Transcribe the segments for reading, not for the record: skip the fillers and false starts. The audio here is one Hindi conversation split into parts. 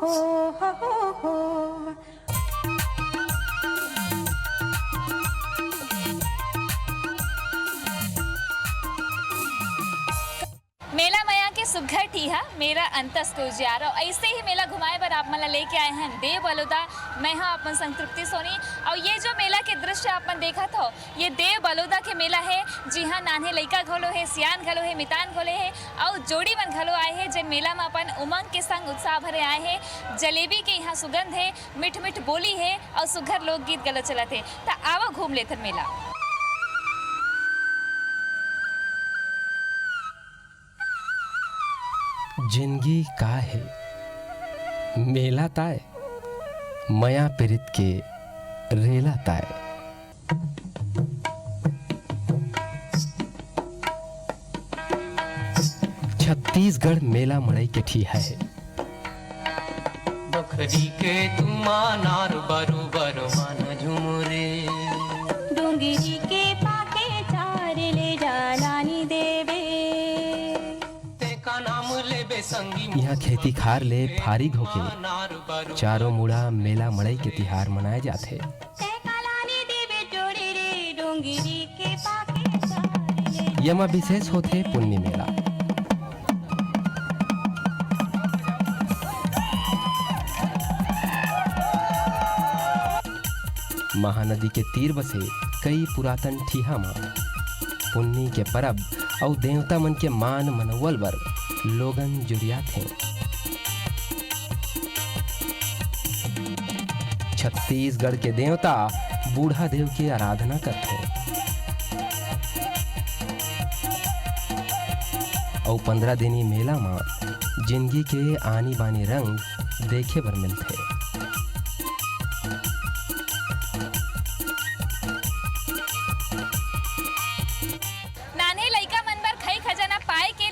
मेला मया के सुघर ठीहा मेरा अंतस को उजियार और ऐसे ही मेला घुमाए बर आप मला लेके आए हैं देव बलौदा। मैं हाँ अपन संतृप्ति सोनी और ये जो मेला के दृश्य अपन देखा था ये देव बलौदा के मेला है। जी हाँ, नान्हे लइका घलो है, सियान घलो है, मितान घलो है और जोड़ी मन घलो आए हैं जिन मेला में अपन उमंग के संग उत्साह भरे आए हैं। जलेबी के यहाँ सुगंध है, मिठ मिठ बोली है और सुघर लोकगीत गलो चलत है। तो आओ घूम लेते मेला। जिंदगी का है मेला ताय, मया पिरित के रेला ताय। छत्तीसगढ़ मेला मड़ई के ठीहा है। बखरी के तुमा नार बरोबर मन झुमरे, डोंगरी के पाके चार ले जानानी देवे। यहाँ खेती खार ले फारिग होके चारों मुड़ा मेला मड़ई के तिहार मनाए जाते। यमा विशेष होते पुन्नी मेला। महानदी के तीर बसे कई पुरातन ठीहा में पुन्नी के परब और देवता मन के मान मनवल बर लोगन जुड़िया थे। छत्तीसगढ़ के देवता बूढ़ा देव की आराधना करते और 15 दिनी मेला में जिंदगी के आनी बानी रंग देखे बर मिलते।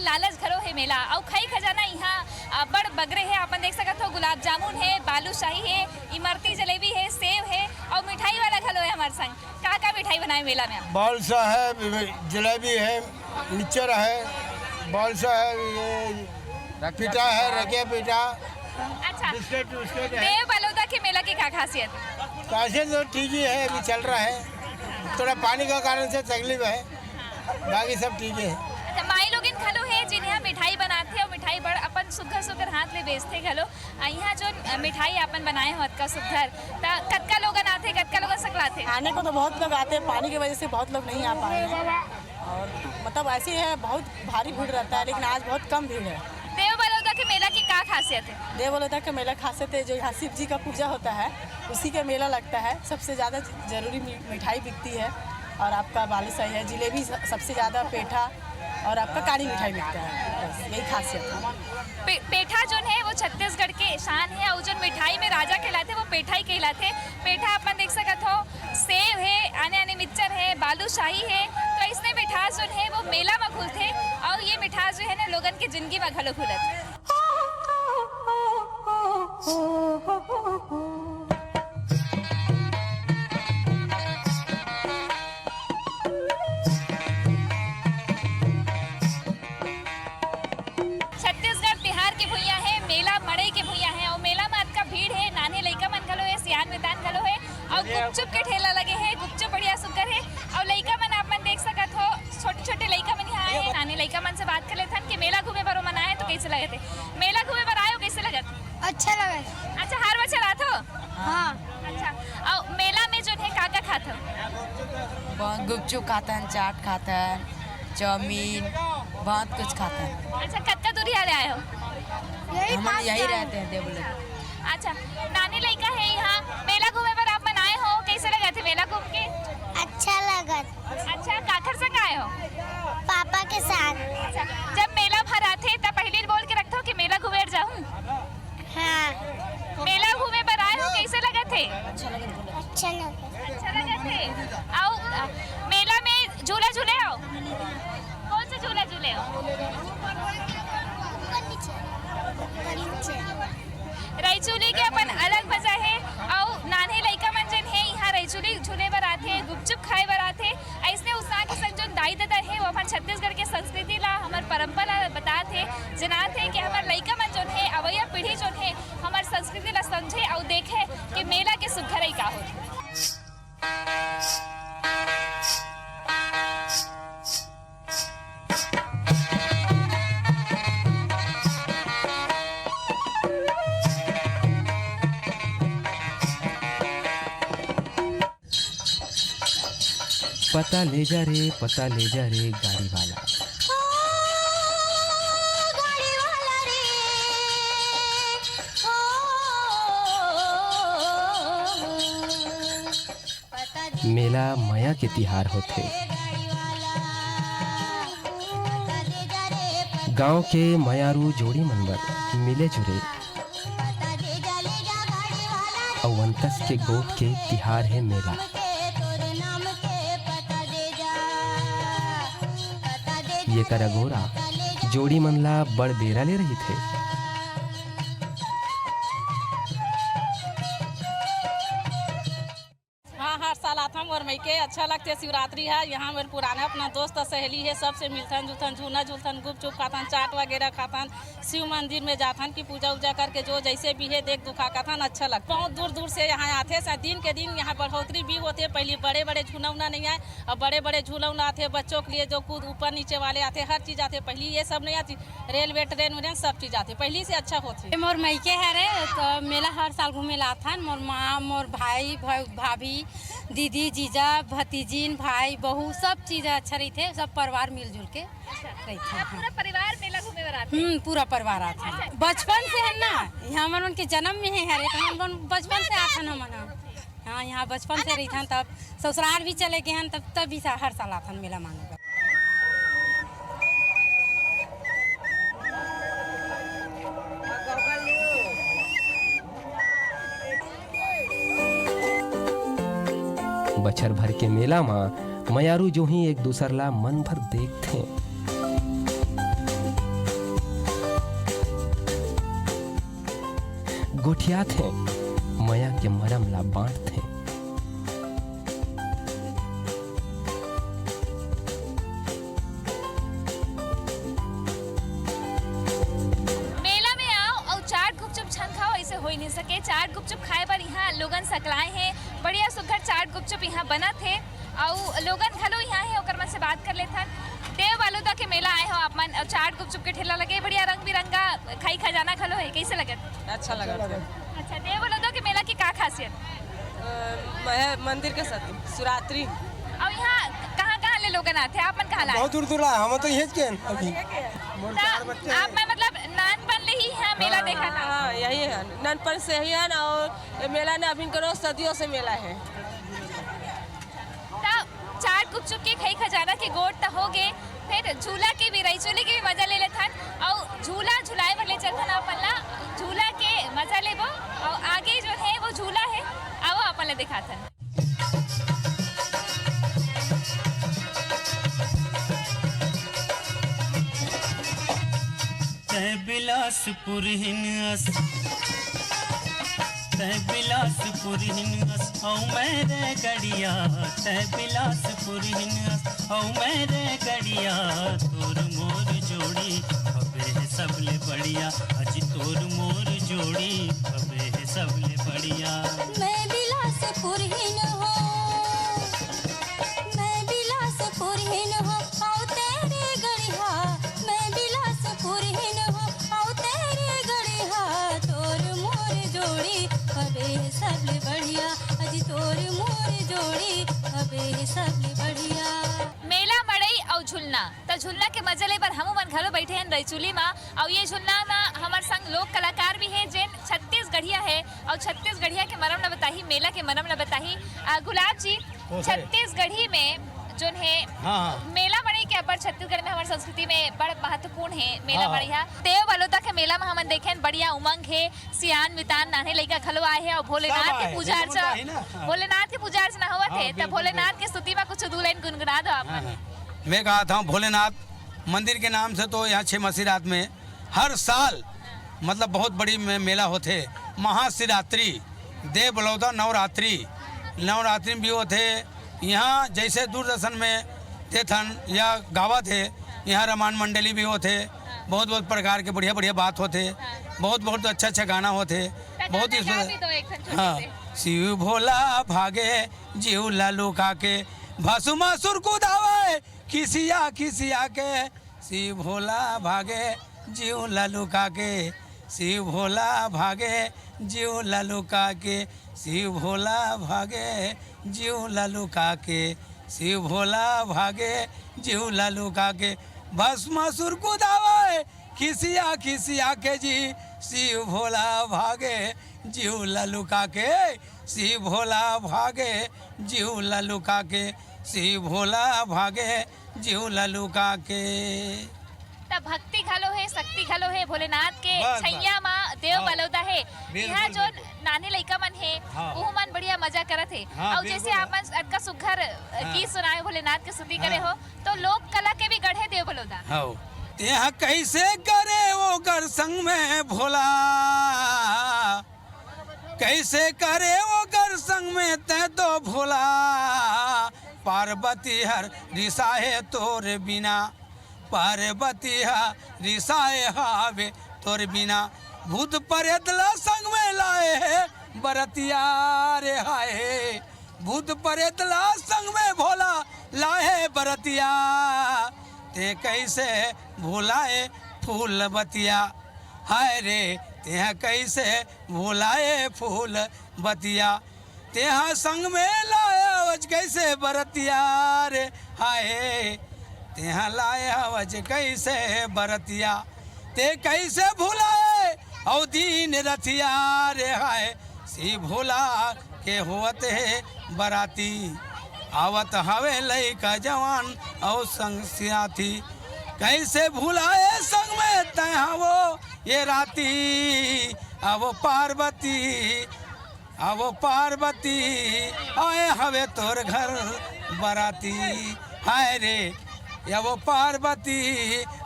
लालच घरो है मेला और खई खजाना यहाँ बड़ बगरे है। अपन देख सकते हो गुलाब जामुन है, बालूशाही है, इमरती जलेबी है, सेव है और मिठाई वाला घलो है हमारे संग। का मिठाई बनाए मेला में? बालसा है, जलेबी है, मिक्सचर है, बालसा है, ये पीठा है, रकिया पीठा। अच्छा, बिस्किट है। देव बलौदा के मेला की क्या खासियत? खासियत तो ठीक ही है, अभी चल रहा है। थोड़ा पानी का कारण से तकलीफ है, बाकी सब ठीक है। माई लोगिन घलो है जिन यहाँ मिठाई बनाते और मिठाई बड़ अपन सुघर सुघर हाथ ले बेचते घलो। यहाँ जो मिठाई अपन बनाए हो अतका सुघर कतका लोगन आते, कतका लोगन सकलाते? आने को तो बहुत लोग आते हैं, पानी की वजह से बहुत लोग नहीं आ पाए हैं और मतलब ऐसी है बहुत भारी भीड़ रहता है, लेकिन आज बहुत कम भीड़ है। देव बलौदा के मेला की क्या खासियत है? देव बलौदा का मेला खासियत है जो यहाँ शिव जी का पूजा होता है उसी का मेला लगता है। सबसे ज़्यादा जरूरी मिठाई बिकती है और आपका बालूशाही है, जिलेबी सबसे ज़्यादा, पेठा और आपका काली मिठाई बिकता है। बस यही खासियत है। पेठा जो है वो छत्तीसगढ़ के शान है और जो मिठाई में राजा कहलाते वो पेठा ही कहलाते। पेठा अपन देख सकते हो, सेव है, आने आने मिक्सचर है, बालूशाही है। तो इसमें मिठास जो है वो मेला में खुलते और ये मिठास जो है ना लोगन के जिंदगी में घलो खुलत। गुपचुप के ठेला लगे हैं, गुपचुप बढ़िया सुगर है और लइका मन आप मन देख सकत हो, छोटे छोटे लइका मन यहाँ आए। नानी लइका मन से बात कर लेते हैं कि मेला घूमे बर मन आए तो कैसे लगे थे? मेला घूमे बर आए हो कैसे लगत? अच्छा लगा। अच्छा, हर बच्चा आत हो? हाँ। अच्छा, और मेला में जो है काका खाते हो? गुपचुप खाते हैं, चाट खाते हैं, चाउमीन, बहुत कुछ खाते हैं। अच्छा, कत्ता दूरी आले आए हो? हम यही रहते हैं देवले। अच्छा, नानी लइका है यहाँ मेला घूमे बर आप मन आए हो, कैसे लगा थे मेला घूम के? अच्छा लगा। अच्छा, काकर संग आए हो? पापा के साथ। अच्छा, जब मेला भर आते तब पहले बोल के रखते हो कि मेला घूमे जाऊँ? हाँ। मेला घूमे पर आए हो, कैसे लगा थे? अच्छा लगा। अच्छा लगा थे। आओ मेला में झूला झूले हो? कौन सा झूला झूले हो? रईचुली के अपन अलग मजा है और नाने लइका मन जन है यहाँ रईचुली झूले बर आथे, गुपचुप खाए बर आथे। ऐसने उत्साह के संग जो दाई दादा है वो अपन छत्तीसगढ़ के संस्कृति ला, हमार परंपरा ला बताते, जनाते कि हमार लइका मन जो है अवैया पीढ़ी जो है हमार पता ले जा रे, पता ले जा रे गाड़ी वाला। गाड़ी वाला रे पता दे मेला माया के तिहार होथे। गाड़ी वाला पता दे जा रे गांव के मयारू जोड़ी मनवर मिले जुले पता दे जा ले जा गाड़ी वाला और अंतस के गोट के तिहार है मेला। के तोरे नाम के पता दे जा पता दे ये करगोरा जोड़ी मनला बड़ बेरा ले रही थे। हाँ, हर साल आथम और मई के अच्छा लगते शिवरात्रि है। यहाँ मेरे पुराना अपना दोस्त और सहेली है, सबसे मिलथन जुलथन, झूना झूलथन, गुपचुप खाथन, चाट वगैरह खाथन, शिव मंदिर में जाथन की पूजा उजा करके जो जैसे भी है देख दुखा खाथन, अच्छा लगता। बहुत दूर दूर से यहाँ आते हैं। दिन के दिन यहाँ बढ़ोतरी भी होती है। पहले बड़े बड़े झूला उना नहीं आए, अब बड़े बड़े झूला उना आते हैं बच्चों के लिए, जो कूद ऊपर नीचे वाले आते हैं, हर चीज़ आते हैं। पहले ये सब नहीं आती, रेलवे ट्रेन व्रेन सब चीज़ आती है, पहले से अच्छा होती है। मोर मईके है रे, तो मेला हर साल घूमे ला था। मोर माँ, मोर भाई, भाभी, दीदी, जीजा, भतीजीन, भाई, बहू, सब चीज़ अच्छा रही थे। सब परिवार मिलजुल के रही थे। पूरा परिवार मेला घूमे बर आते पूरा परिवार आता है। बचपन से है ना, यहाँ मन के जन्म में है रे, तो हम बचपन से आते हैं मन। हाँ, यहाँ बचपन से रही था, तब ससुराल भी चले गए हैं, तब भी हर साल आते हैं मेला माने। बछर भर के मेला में मयारू जो ही एक दूसर ला मन भर देखते। गोठिया थे मया के मरम ला बांटते। मेला में आओ और चाट गुपचुप छन खाओ, ऐसे हो ही नहीं सके। चाट गुपचुप खाए पर यहाँ लोगन सकलाए हैं, बढ़िया सुघर चाट गुपचुप यहाँ बना थे और लोगन खलो यहाँ है, ओकर मन से बात कर लेथन। देव बलौदा के मेला आए हो आप मन, और चाट गुपचुप के ठेला लगे, बढ़िया रंग बिरंगा खाई खजाना खलो है, कैसे लगत? अच्छा लगा। अच्छा, देव बलौदा के मेला की का खासियत? मंदिर के साथ शिवरात्रि। और यहाँ कहाँ ले लोगन आते हैं? आप मन कहाँ लाए? बहुत दूर दूर आए हम तो यही के अभी आप मैं मतलब नानपन ले ही है मेला देखा ना? हाँ, यही है, ननपन से ही है ना। और मेला ने अभी करो सदियों से मेला है। चाट गुपचुप के खाई खजाना के गोट तो हो गए, फिर झूला के भी, रही झूले के भी मजा ले लेथन और झूला झुलाए वाले चलथन। अपन ला झूला के मजा लेबो और आगे जो है वो झूला है, आओ अपन ले दिखाथन। बिलासपुर हिनस बिलासपुर हिनस औ मेरे गड़िया, बिलासपुर हिनस औ मेरे गड़िया, तोर मोर जोड़ी हबे है सबले बढ़िया, अज तोर मोर जोड़ी हबे है सबले बढ़िया। मैं बिलासपुर हिन हो, मैं बिलासपुर हिन हो आओ तेरे गड़िया, मैं बिलासपुर हिन हो आओ तेरे गड़िया, तोर मोर जोड़ी हबे सबले बढ़िया, अज तोर मोर जोड़ी हबे सबले बढ़िया। मेला मड़ई और झुलना, तो झुलना के मजा ले पर हम मन घलो बैठे हैं रैचुली में। और ये झुलना में हमारे संग लोक कलाकार भी है, जिन छत्तीसगढ़िया है और छत्तीसगढ़िया के मरम न बताही, मेला के मरम न बताही। गुलाब जी, छत्तीसगढ़ी में जो है मेला मड़ई के अपर छत्तीसगढ़ में हमारी संस्कृति में बड़ महत्वपूर्ण है मेला मड़िया। देव बलौदा के मेला में हम देखे बढ़िया उमंग है, सियान मितान नाने लइका खलो आए है और भोलेनाथ के पूजा अर्चना हुआ थे। तो भोलेनाथ की स्तुति में कुछ दो लाइन गुनगुना दो आप। मैं कहा था भोलेनाथ मंदिर के नाम से तो यहाँ 6 मसीरात में हर साल मतलब बहुत बड़ी मेला होते। महाशिवरात्रि, देव बलौदा नवरात्रि भी होते। यहाँ जैसे दूरदर्शन में देथन या गावा थे, यहाँ रामायण मंडली भी होते। बहुत बहुत प्रकार के बढ़िया बढ़िया बात होते, बहुत बहुत अच्छा गाना होते, बहुत ही। हाँ, शिव भोला भागे जीव लालू काके, भसुमासुर कुदावे खिसिया के, शिव भोला भागे जीव लालू काके, शिव भोला भागे जीव लालू काके, शिव भोला भागे जीव लालू काके, शिव भोला भागे जीव ललुका के भस्मासुर कुदावे खिसिया खिसिया के जी शिव भोला भागे जीव ललुका के शिव भोला भागे जीव ललुका के शिव भोला भागे जीव ललुका के। तब भक्ति घलो है, शक्ति घलो है भोलेनाथ के बस, छैया माँ देव हाँ, बलौदा है। बिल्कुल, यहाँ जो बिल्कुल। नाने लइका मन है हाँ। वो मन बढ़िया मजा करत है। हाँ, और जैसे बिल्कुल। आपन अटका सुघर गीत सुनाए भोलेनाथ के स्तुति करे हाँ। हो तो लोक कला के भी गढ़े देव बलौदा। हो तेहा कैसे करे वो कर संग में भोला कैसे करे वो कर संग में तै तो भोला पार्वती हर रिसाए तोर बिना पार्वती हर रिसाए हावे तोर बिना भूत प्रेतला संग में लाए है बरतिया रे हाय भूत प्रेतला संग में भोला लाए बरतिया ते कैसे भुलाए फूल बतिया हाय रे ते कैसे भुलाए फूल बतिया ते संग में लाया वज कैसे बरतिया रे हाय ते लाया वज कैसे बरतिया ते कैसे भुलाए औ दीन रथिया रे हाय सी भोला के होत है बराती आवत हवे लइका जवान और संग सियाथी कैसे भुलाए संग में तहा वो ये राती अब पार्वती आए हवे तोर घर बराती हाय रे या वो पार्वती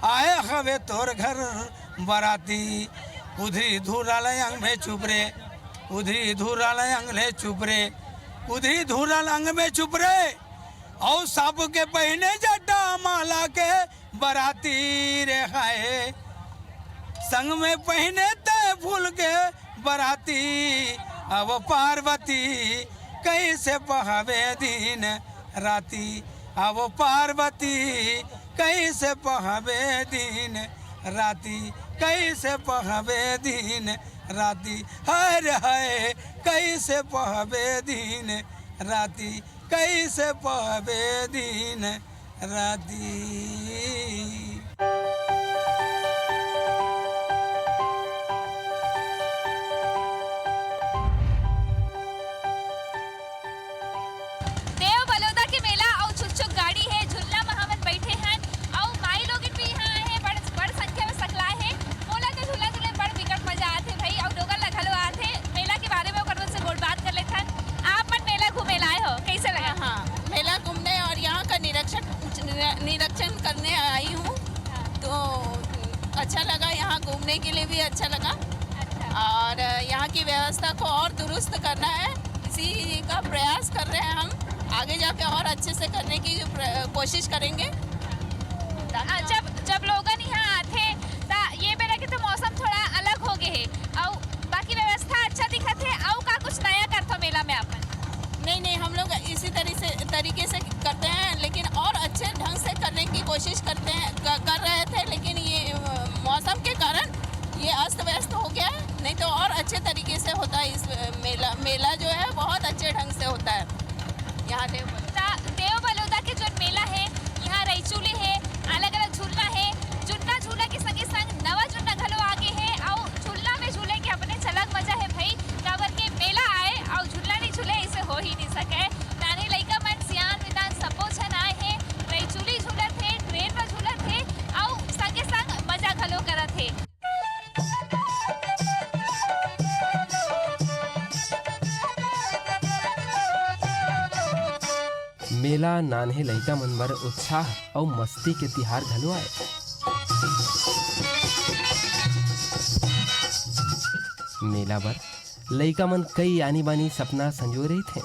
आए हवे तोर घर बराती उधरी धूरा लयंग में चुप रे उधरी धूरा लयंग ले चुप रे उधरी धूरा लंग में चुप रे और सब के पहने जटा माला के बराती रे हाय संग में पहने ते फूल के बराती अब पार्वती कैसे पहावे दिन राती अब पार्वती कैसे पहावे दिन राती कैसे पहावे दिन राती हाय रे हाय कैसे पहावे दिन राती कैसे पहावे दिन राती। देव बलौदा के मेला और छुक गाड़ी है झुल्ला महामन बैठे हैं और माई लोग भी यहाँ आए हैं बड़ संख्या में सकलाए हैं मोला तो झूला झूले बड़ विकट मजा आते भाई और डोगर लगलो आते मेला के बारे में ओकर से गोड़ बात कर लेते हैं। आप मन मेला घूमे लाए हो कैसे लगा? हाँ मेला घूमने और यहाँ का निरीक्षण करने आई हूँ तो अच्छा लगा यहाँ घूमने के लिए भी अच्छा लगा और यहाँ की व्यवस्था को और दुरुस्त करना है इसी का प्रयास कर रहे हैं हम आगे जाके और अच्छे से करने की कोशिश करेंगे। जब लोगन यहाँ आते ता ये मेला के तो मौसम थोड़ा अलग हो गए है और बाकी व्यवस्था अच्छा दिखत है और का कुछ नया करते मेला में अपन? नहीं हम लोग इसी तरीके से करते हैं लेकिन और अच्छे ढंग से करने की कोशिश करते हैं कर रहे थे लेकिन ये मौसम के कारण ये अस्त व्यस्त हो गया है नहीं तो और अच्छे तरीके से होता है इस मेला जो है बहुत अच्छे ढंग से होता है यहाँ देव बलौदा के जो मेला है यहाँ रईचूली है अलग अलग झूलना है झूलना झूला के संगे संग नवा झूलना घलो आगे है और झूलना में झूले के अपने अलग मजा है भाई काबर के मेला आए और झूलना नहीं झूले इसे हो ही नहीं सके नानी लइका मन सियान विदान सबो छन आए हैं रईचूली झूलत थे ट्रेन में झूलत थे और संगे संग मजा घलो करत थे। मेला नान्हे लइका मन बर उत्साह और मस्ती के तिहार घलो आए। मेला बर लइका मन कई आनी बानी सपना संजो रही थे।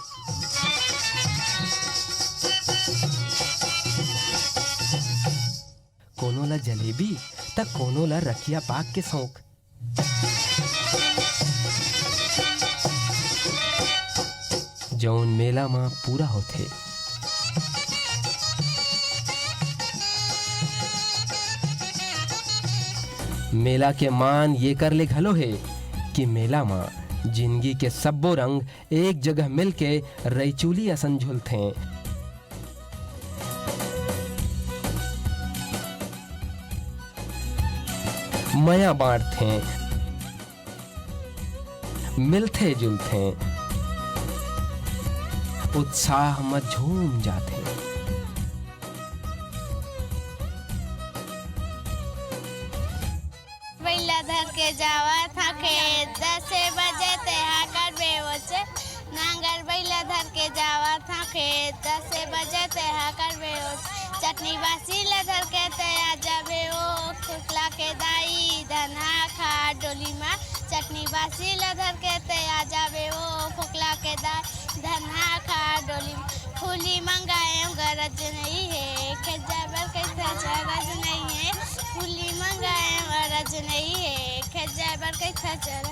कोनो ला जलेबी त कोनो ला रखिया पाक के शौक। जौन मेला में पूरा होथे मेला के मान ये कर ले घलो है कि मेला में जिंदगी के सब्बो रंग एक जगह मिल के रईचूली असन झुलथे। मया बांटथे, मिलथे जुलथे, उत्साह में झूम जाते। बैला धर के जावा था खेत 10 बजे ते हाकर बेवचे नांगर बैला धर के जावा था खेत 10 बजे ते हाकर बेवचे चटनी बासी ले धर के ते आ जाबे ओ खुकला के दाई धना खा डोली में चटनी बासी ले धर के ते आ जाबे ओ खुकला के दाई धना खा डोली में फूली मंगाए गरज नहीं है खजाबर कैसा गरज नहीं है फूली मंगाए गरज नहीं है खजाबर कैसा चल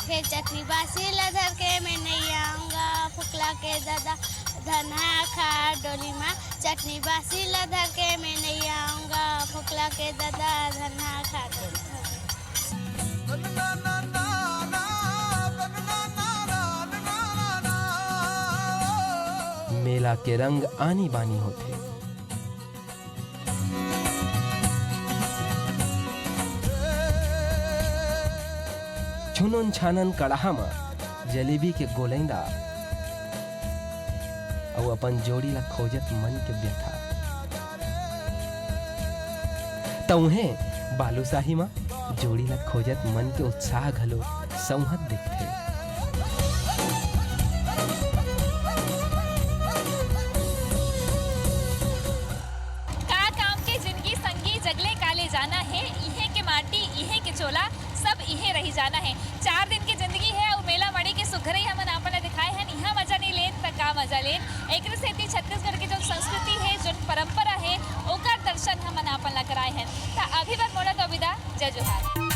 फिर चटनी बासी लधर के मैं नहीं आऊँगा फुकला के दादा धना खा डोली में चटनी बासी लधर के मैं नहीं आऊँगा फुकला के दादा धना खा डोली मेला के रंग आनी बानी होते। छुनन छानन कड़ाहा में जलेबी के गोलैंदा और अपन जोड़ी ला खोजत मन के व्यथा तउहे बालूशाही में जोड़ी ला खोजत मन के उत्साह घलो संहत दिखते। जाना है इहे के माटी इहे के चोला सब इहे रही जाना है। 4 दिन की जिंदगी है और मेला मड़ी के सुघरई हमन आपन दिखाए हैं। यहाँ मजा नहीं लेन त का मजा लेन। एक से छत्तीसगढ़ की जो संस्कृति है जो परंपरा है ओकर दर्शन हमन आपन ला कराए हैं। त अभी बार मोड़ा तो विदा जय जोहार।